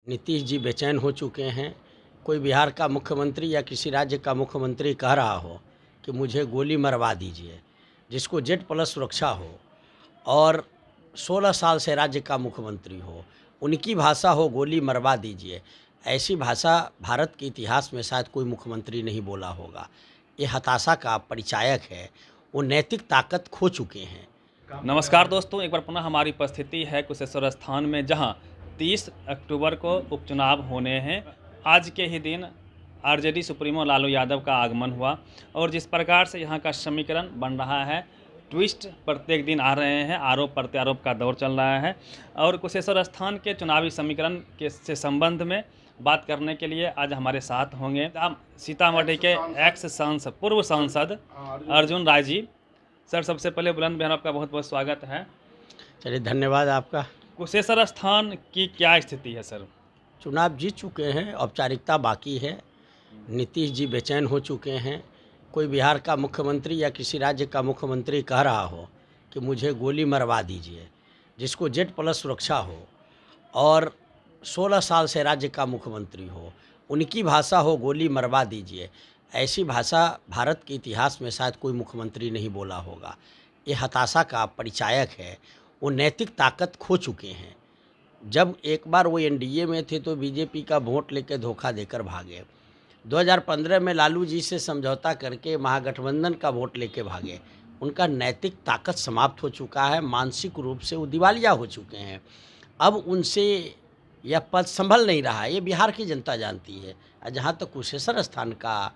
नीतीश जी बेचैन हो चुके हैं। कोई बिहार का मुख्यमंत्री या किसी राज्य का मुख्यमंत्री कह रहा हो कि मुझे गोली मरवा दीजिए, जिसको जेड प्लस सुरक्षा हो और 16 साल से राज्य का मुख्यमंत्री हो, उनकी भाषा हो गोली मरवा दीजिए। ऐसी भाषा भारत के इतिहास में शायद कोई मुख्यमंत्री नहीं बोला होगा। ये हताशा का परिचायक है। वो नैतिक ताकत खो चुके हैं। नमस्कार दोस्तों, एक बार पुनः हमारी उपस्थिति है कुशेश्वर स्थान में, जहां 30 अक्टूबर को उपचुनाव होने हैं। आज के ही दिन आरजेडी सुप्रीमो लालू यादव का आगमन हुआ और जिस प्रकार से यहां का समीकरण बन रहा है, ट्विस्ट प्रत्येक दिन आ रहे हैं, आरोप प्रत्यारोप का दौर चल रहा है। और कुशेश्वर स्थान के चुनावी समीकरण के से संबंध में बात करने के लिए आज हमारे साथ होंगे सीतामढ़ी के पूर्व सांसद अर्जुन राय जी। सर, सबसे पहले बुलंद बिहार आपका बहुत बहुत स्वागत है। चलिए, धन्यवाद आपका। कुशेश्वर स्थान की क्या स्थिति है सर? चुनाव जीत चुके हैं, औपचारिकता बाकी है। नीतीश जी बेचैन हो चुके हैं। कोई बिहार का मुख्यमंत्री या किसी राज्य का मुख्यमंत्री कह रहा हो कि मुझे गोली मरवा दीजिए, जिसको जेड प्लस सुरक्षा हो और 16 साल से राज्य का मुख्यमंत्री हो, उनकी भाषा हो गोली मरवा दीजिए। ऐसी भाषा भारत के इतिहास में शायद कोई मुख्यमंत्री नहीं बोला होगा। ये हताशा का परिचायक है। वो नैतिक ताकत खो चुके हैं। जब एक बार वो एनडीए में थे तो बीजेपी का वोट लेकर धोखा देकर भागे। 2015 में लालू जी से समझौता करके महागठबंधन का वोट लेके भागे। उनका नैतिक ताकत समाप्त हो चुका है। मानसिक रूप से वो दिवालिया हो चुके हैं। अब उनसे यह पद संभल नहीं रहा। ये बिहार की जनता जानती है। जहाँ तक कुशेश्वर स्थान का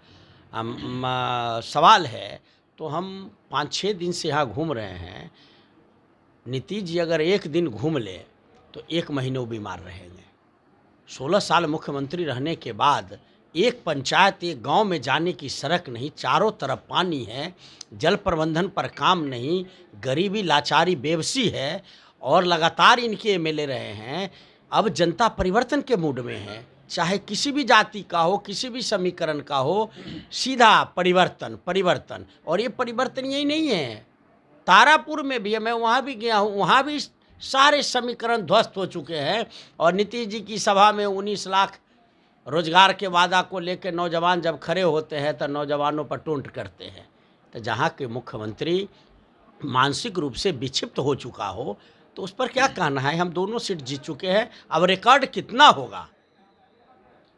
सवाल है, तो हम 5-6 दिन से यहाँ घूम रहे हैं। नीतीश जी अगर एक दिन घूम ले तो 1 महीने वो बीमार रहेंगे। 16 साल मुख्यमंत्री रहने के बाद एक पंचायत, एक गांव में जाने की सड़क नहीं, चारों तरफ पानी है, जल प्रबंधन पर काम नहीं, गरीबी, लाचारी, बेबसी है और लगातार इनके एमएलए रहे हैं। अब जनता परिवर्तन के मूड में है। चाहे किसी भी जाति का हो, किसी भी समीकरण का हो, सीधा परिवर्तन। और ये परिवर्तन यही नहीं है, तारापुर में भी है। मैं वहाँ भी गया हूँ, वहाँ भी सारे समीकरण ध्वस्त हो चुके हैं। और नीतीश जी की सभा में 19 लाख रोजगार के वादा को लेकर नौजवान जब खड़े होते हैं तो नौजवानों पर टोंट करते हैं। तो जहाँ के मुख्यमंत्री मानसिक रूप से विक्षिप्त हो चुका हो तो उस पर क्या कहना है। हम दोनों सीट जीत चुके हैं। अब रिकॉर्ड कितना होगा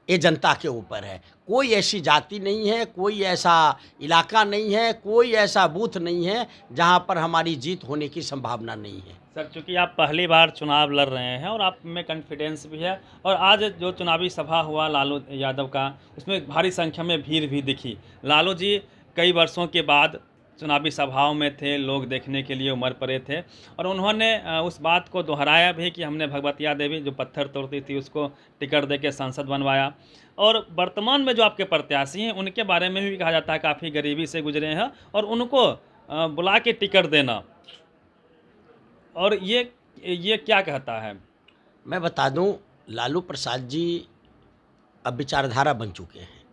ये जनता के ऊपर है। कोई ऐसी जाति नहीं है, कोई ऐसा इलाका नहीं है, कोई ऐसा बूथ नहीं है जहां पर हमारी जीत होने की संभावना नहीं है। सर, चूँकि आप पहली बार चुनाव लड़ रहे हैं और आप में कॉन्फिडेंस भी है, और आज जो चुनावी सभा हुआ लालू यादव का, उसमें भारी संख्या में भीड़ भी दिखी। लालू जी कई वर्षों के बाद चुनावी सभाओं में थे, लोग देखने के लिए उमड़ पड़े थे और उन्होंने उस बात को दोहराया भी कि हमने भगवतिया देवी जो पत्थर तोड़ती थी उसको टिकट देके सांसद बनवाया। और वर्तमान में जो आपके प्रत्याशी हैं उनके बारे में भी कहा जाता है काफ़ी गरीबी से गुजरे हैं और उनको बुला के टिकट देना, और ये क्या कहता है? मैं बता दूं, लालू प्रसाद जी अब विचारधारा बन चुके हैं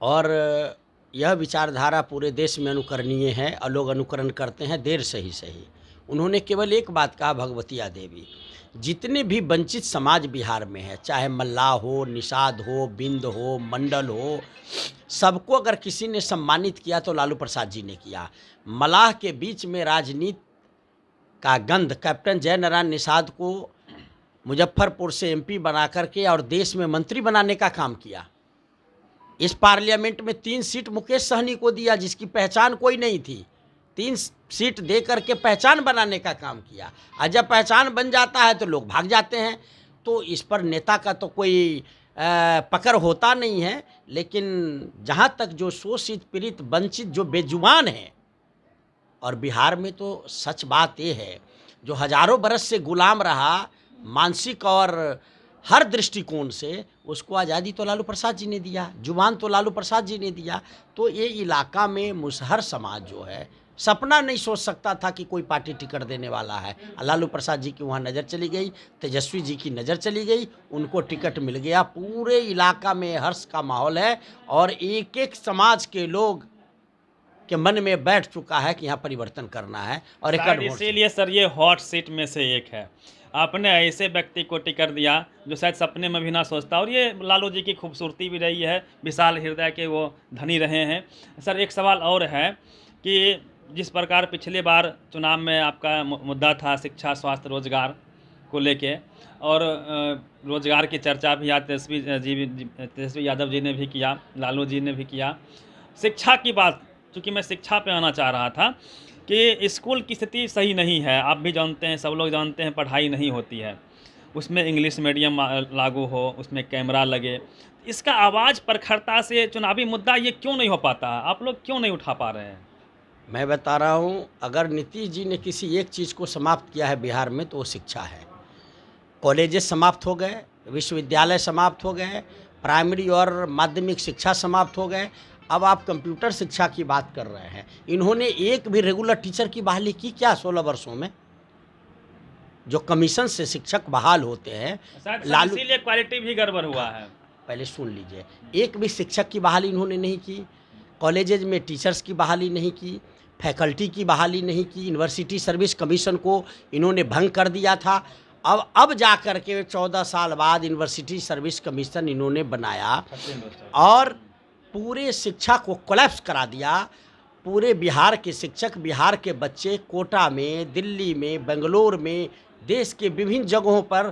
और यह विचारधारा पूरे देश में अनुकरणीय है और लोग अनुकरण करते हैं, देर से ही सही। उन्होंने केवल एक बात कहा, भगवतिया देवी। जितने भी वंचित समाज बिहार में है, चाहे मल्लाह हो, निषाद हो, बिंद हो, मंडल हो, सबको अगर किसी ने सम्मानित किया तो लालू प्रसाद जी ने किया। मल्लाह के बीच में राजनीति का गंध कैप्टन जयनारायण निषाद को मुजफ्फरपुर से एमपी बना करके और देश में मंत्री बनाने का काम किया। इस पार्लियामेंट में 3 सीट मुकेश सहनी को दिया, जिसकी पहचान कोई नहीं थी। 3 सीट दे करके पहचान बनाने का काम किया। और जब पहचान बन जाता है तो लोग भाग जाते हैं। तो इस पर नेता का तो कोई पकड़ होता नहीं है। लेकिन जहाँ तक जो शोषित, पीड़ित, वंचित, जो बेजुबान है, और बिहार में तो सच बात ये है, जो हजारों बरस से गुलाम रहा मानसिक और हर दृष्टिकोण से, उसको आज़ादी तो लालू प्रसाद जी ने दिया, जुबान तो लालू प्रसाद जी ने दिया। तो ये इलाका में मुसहर समाज जो है, सपना नहीं सोच सकता था कि कोई पार्टी टिकट देने वाला है। लालू प्रसाद जी की वहाँ नज़र चली गई, तेजस्वी जी की नज़र चली गई, उनको टिकट मिल गया। पूरे इलाका में हर्ष का माहौल है और एक एक समाज के लोग के मन में बैठ चुका है कि यहाँ परिवर्तन करना है। और इसीलिए सर ये हॉट सीट में से एक है। आपने ऐसे व्यक्ति को टिकट दिया जो शायद सपने में भी ना सोचता, और ये लालू जी की खूबसूरती भी रही है, विशाल हृदय के वो धनी रहे हैं। सर एक सवाल और है कि जिस प्रकार पिछले बार चुनाव में आपका मुद्दा था शिक्षा, स्वास्थ्य, रोजगार को लेके, और रोजगार की चर्चा भी आज तेजस्वी यादव जी ने भी किया, लालू जी ने भी किया। शिक्षा की बात, चूँकि मैं शिक्षा पे आना चाह रहा था कि स्कूल की स्थिति सही नहीं है, आप भी जानते हैं, सब लोग जानते हैं, पढ़ाई नहीं होती है, उसमें इंग्लिश मीडियम लागू हो, उसमें कैमरा लगे। इसका आवाज़ प्रखरता से चुनावी मुद्दा ये क्यों नहीं हो पाता है? आप लोग क्यों नहीं उठा पा रहे हैं? मैं बता रहा हूँ, अगर नीतीश जी ने किसी एक चीज़ को समाप्त किया है बिहार में तो वो शिक्षा है। कॉलेजेस समाप्त हो गए, विश्वविद्यालय समाप्त हो गए, प्राइमरी और माध्यमिक शिक्षा समाप्त हो गए। अब आप कंप्यूटर शिक्षा की बात कर रहे हैं। इन्होंने एक भी रेगुलर टीचर की बहाली की क्या 16 वर्षों में? जो कमीशन से शिक्षक बहाल होते हैं, लालू, इसीलिए क्वालिटी भी गड़बड़ हुआ है। पहले सुन लीजिए, एक भी शिक्षक की बहाली इन्होंने नहीं की, कॉलेजेज में टीचर्स की बहाली नहीं की, फैकल्टी की बहाली नहीं की, यूनिवर्सिटी सर्विस कमीशन को इन्होंने भंग कर दिया था। अब जा कर के 14 साल बाद यूनिवर्सिटी सर्विस कमीशन इन्होंने बनाया और पूरे शिक्षा को कोलैप्स करा दिया। पूरे बिहार के शिक्षक, बिहार के बच्चे कोटा में, दिल्ली में, बेंगलोर में, देश के विभिन्न जगहों पर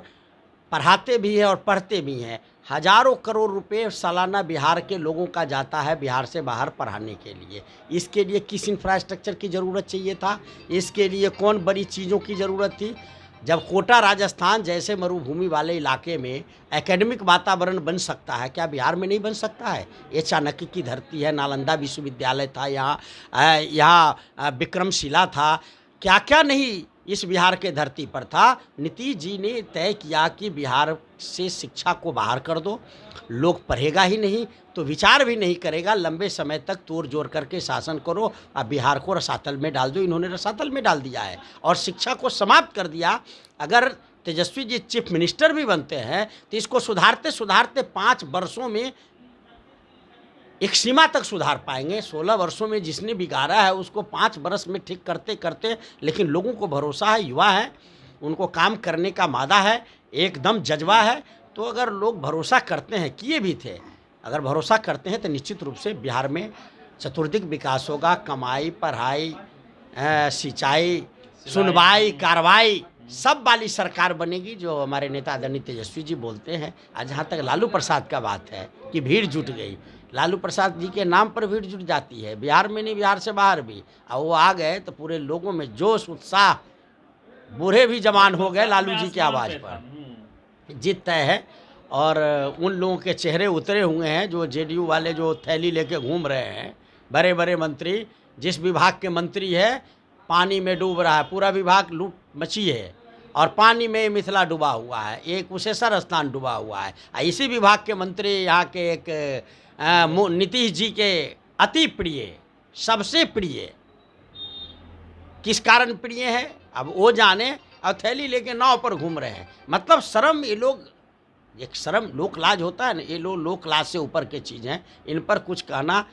पढ़ाते भी हैं और पढ़ते भी हैं। हजारों करोड़ रुपए सालाना बिहार के लोगों का जाता है बिहार से बाहर पढ़ाने के लिए। इसके लिए किस इंफ्रास्ट्रक्चर की ज़रूरत चाहिए था? इसके लिए कौन बड़ी चीज़ों की ज़रूरत थी? जब कोटा राजस्थान जैसे मरुभूमि वाले इलाके में एकेडमिक वातावरण बन सकता है, क्या बिहार में नहीं बन सकता है? ये चाणक्य की धरती है, नालंदा विश्वविद्यालय था यहाँ विक्रमशिला था, क्या क्या नहीं इस बिहार के धरती पर था। नीतीश जी ने तय किया कि बिहार से शिक्षा को बाहर कर दो, लोग पढ़ेगा ही नहीं तो विचार भी नहीं करेगा, लंबे समय तक तोड़ जोड़ करके शासन करो, अब बिहार को रसातल में डाल दो। इन्होंने रसातल में डाल दिया है और शिक्षा को समाप्त कर दिया। अगर तेजस्वी जी चीफ मिनिस्टर भी बनते हैं तो इसको सुधारते सुधारते 5 वर्षों में एक सीमा तक सुधार पाएंगे। 16 वर्षों में जिसने बिगाड़ा है उसको 5 वर्ष में ठीक करते करते, लेकिन लोगों को भरोसा है, युवा है, उनको काम करने का मादा है, एकदम जज्बा है। तो अगर लोग भरोसा करते हैं, किए भी थे, अगर भरोसा करते हैं तो निश्चित रूप से बिहार में चतुर्दिक विकास होगा। कमाई, पढ़ाई, सिंचाई, सुनवाई, कार्रवाई सब वाली सरकार बनेगी, जो हमारे नेता आदरणीय तेजस्वी जी बोलते हैं। आज जहाँ तक लालू प्रसाद का बात है कि भीड़ जुट गई, लालू प्रसाद जी के नाम पर भीड़ जुट जाती है, बिहार में नहीं बिहार से बाहर भी। और वो आ गए तो पूरे लोगों में जोश, उत्साह, बूढ़े भी जवान हो गए लालू जी की आवाज़ पर। जीत तय है और उन लोगों के चेहरे उतरे हुए हैं जो जेडीयू वाले जो थैली लेके घूम रहे हैं, बड़े बड़े मंत्री। जिस विभाग के मंत्री है पानी में डूब रहा है, पूरा विभाग लूट मची है और पानी में मिथिला डूबा हुआ है, एक कुशेश्वर स्थान डूबा हुआ है। इसी विभाग के मंत्री यहाँ के एक नीतीश जी के अति प्रिय, सबसे प्रिय, किस कारण प्रिय है अब वो जाने, और थैली लेके नाव पर घूम रहे हैं। मतलब शर्म, ये लोग, एक शर्म, लोक लाज होता है ना, ये लोग लोक लाज से ऊपर की चीज़ हैं। इन पर कुछ कहना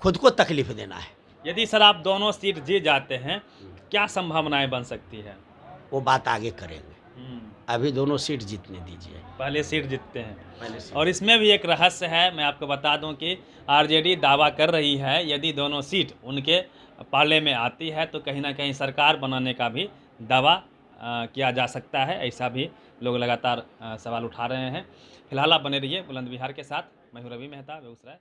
खुद को तकलीफ देना है। यदि सर आप दोनों सीट जीत जाते हैं, क्या संभावनाएं बन सकती है? वो बात आगे करेंगे, अभी दोनों सीट जीतने दीजिए, पहले सीट जीतते हैं। पहले सीट। और इसमें भी एक रहस्य है, मैं आपको बता दूं कि आरजेडी दावा कर रही है यदि दोनों सीट उनके पाले में आती है तो कहीं ना कहीं सरकार बनाने का भी दावा किया जा सकता है। ऐसा भी लोग लगातार सवाल उठा रहे हैं। फिलहाल आप बने रहिए बुलंद बिहार के साथ। मैं हूं रवि मेहता, बेगूसराय।